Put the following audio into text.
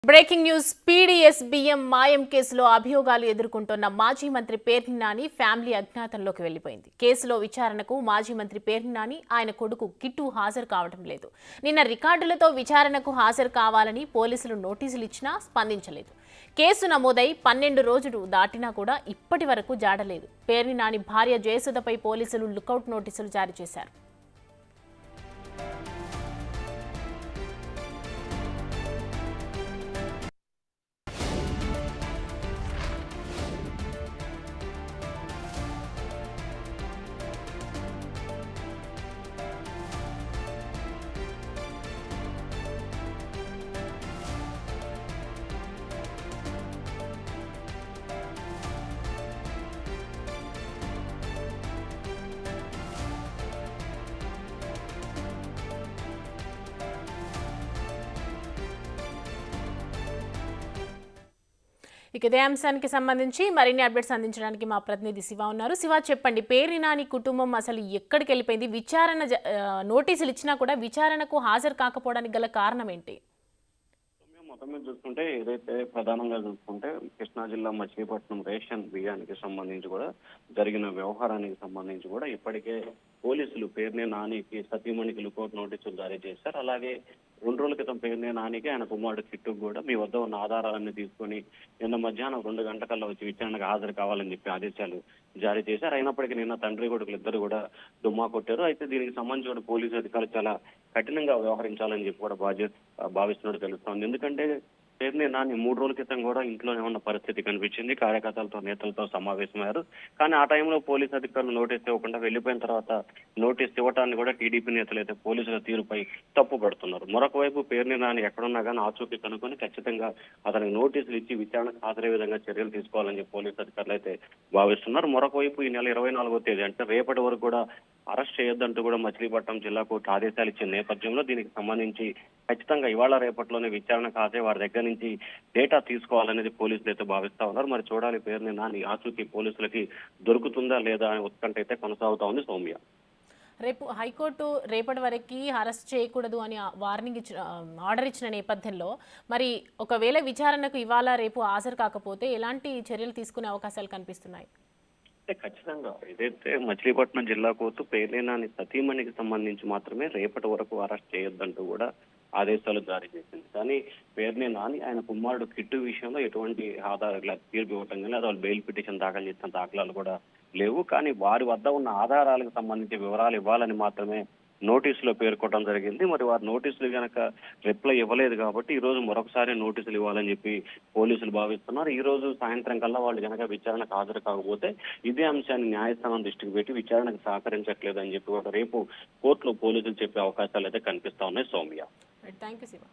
Breaking news PDS బియ్యం మాయం కేసులో అభియోగాలు ఎదుర్కొంటున్న మాజీ మంత్రి పేర్ని నాని ఫ్యామిలీ అజ్ఞాతంలోకి వెళ్లిపోయింది. కేసులో విచారణకు మాజీ మంత్రి పేర్ని నాని ఆయన కొడుకు కిట్టు హాజరు కావడం లేదు. నిన్న రికార్డులతో విచారణకు హాజరు కావాలని పోలీసులు నోటీసులు ఇచ్చినా స్పందించలేదు. కేసు నమోదై 12 రోజులు దాటినా కూడా ఇప్పటి వరకు జాడలేదు. పేర్ని నాని భార్య జయసుధపై పోలీసులు లుకౌట్ నోటీసులు జారీ చేశారు. ఇక ఇదే అంశానికి సంబంధించి మరిన్ని అప్డేట్స్ అందించడానికి మా ప్రతినిధి శివ ఉన్నారు. శివ, చెప్పండి, పేర్ని నాని కుటుంబం అసలు ఎక్కడికి వెళ్ళిపోయింది? విచారణ నోటీసులు ఇచ్చినా కూడా విచారణకు హాజరు కాకపోవడానికి గల కారణం ఏంటి? మొత్తం మీద చూసుకుంటే ఏదైతే ప్రధానంగా చూసుకుంటే కృష్ణా జిల్లా మచిలీపట్నం రేషన్ బియ్యానికి సంబంధించి కూడా జరిగిన వ్యవహారానికి సంబంధించి కూడా ఇప్పటికే పోలీసులు పేర్ని నానికి సతీమణికి లుకౌట్ నోటీసులు జారీ చేశారు. అలాగే 2 రోజుల క్రితం పేర్ని నానికి ఆయన కుమారుడు కిట్టుకు కూడా మీ వద్ద ఉన్న ఆధారాలన్నీ తీసుకొని నిన్న మధ్యాహ్నం 2 గంటకల్లా వచ్చి విచారణకు హాజరు కావాలని చెప్పి ఆదేశాలు జారీ చేశారు. అయినప్పటికీ నిన్న తండ్రి కొడుకులు ఇద్దరు కూడా డుమ్మా కొట్టారు. అయితే దీనికి సంబంధించి కూడా పోలీసు అధికారులు చాలా కఠినంగా వ్యవహరించాలని చెప్పి కూడా భావిస్తున్నట్టు తెలుస్తోంది. ఎందుకంటే పేర్ని నాని 3 రోజుల క్రితం కూడా ఇంట్లోనే ఉన్న పరిస్థితి కనిపించింది. కార్యకర్తలతో నేతలతో సమావేశమయ్యారు. కానీ ఆ టైంలో పోలీసు అధికారులు నోటీస్ ఇవ్వకుండా వెళ్లిపోయిన తర్వాత నోటీస్ ఇవ్వటాన్ని కూడా టీడీపీ నేతలు అయితే పోలీసుల తీరుపై తప్పు పడుతున్నారు. మరొక వైపు పేర్ని నాని ఎక్కడున్నా కానీ ఆచూకీ కనుక్కొని ఖచ్చితంగా అతనికి నోటీసులు ఇచ్చి విచారణకు హాజరయ్యే విధంగా చర్యలు తీసుకోవాలని చెప్పి పోలీసు అధికారులు అయితే భావిస్తున్నారు. మరొక వైపు ఈ నెల 24వ తేదీ అంటే రేపటి వరకు కూడా అరెస్ట్ చేయొద్దంటూ కూడా మచిలీపట్నం జిల్లా కోర్టు ఆదేశాలు ఇచ్చిన నేపథ్యంలో దీనికి సంబంధించి ఖచ్చితంగా ఇవాళ రేపట్లోనే విచారణకు హాజరై వారి దగ్గర నుంచి డేటా తీసుకోవాలనేది పోలీసులు అయితే భావిస్తా ఉన్నారు. మరి చూడాలి పేర్ని నాని ఆచూకీ పోలీసులకి దొరుకుతుందా లేదా అనే ఉత్కంఠ అయితే కొనసాగుతా ఉంది. సౌమ్య, రేపు హైకోర్టు రేపటి వరకు అరెస్ట్ చేయకూడదు అని వార్నింగ్ ఆర్డర్ ఇచ్చిన నేపథ్యంలో మరి ఒకవేళ విచారణకు ఇవాళ రేపు హాజరు కాకపోతే ఎలాంటి చర్యలు తీసుకునే అవకాశాలు కనిపిస్తున్నాయి? ఖచ్చితంగా ఏదైతే మచిలీపట్నం జిల్లా కోర్టు పేర్ని నాని సతీమణికి సంబంధించి మాత్రమే రేపటి వరకు అరెస్ట్ చేయొద్దంటూ కూడా ఆదేశాలు జారీ చేసింది. కానీ పేర్ని నాని ఆయన కుమారుడు కిట్టు విషయంలో ఎటువంటి ఆధారాలు తీర్పు ఇవ్వటం కానీ అదే బెయిల్ పిటిషన్ దాఖలు చేసిన దాఖలాలు కూడా లేవు. కానీ వారి వద్ద ఉన్న ఆధారాలకు సంబంధించి వివరాలు ఇవ్వాలని మాత్రమే నోటీసులో పేర్కొనడం జరిగింది. మరి వారు నోటీసులు కనుక రిప్లై ఇవ్వలేదు కాబట్టి ఈ రోజు మరొకసారి నోటీసులు ఇవ్వాలని చెప్పి పోలీసులు భావిస్తున్నారు. ఈ రోజు సాయంత్రం కల్లా వాళ్ళు కనుక విచారణకు హాజరు కాకపోతే ఇదే అంశాన్ని న్యాయస్థానం దృష్టికి పెట్టి విచారణకు సహకరించట్లేదు అని చెప్పి కూడా రేపు కోర్టులో పోలీసులు చెప్పే అవకాశాలు అయితే కనిపిస్తా ఉన్నాయి. Soumya, thank you Shiva.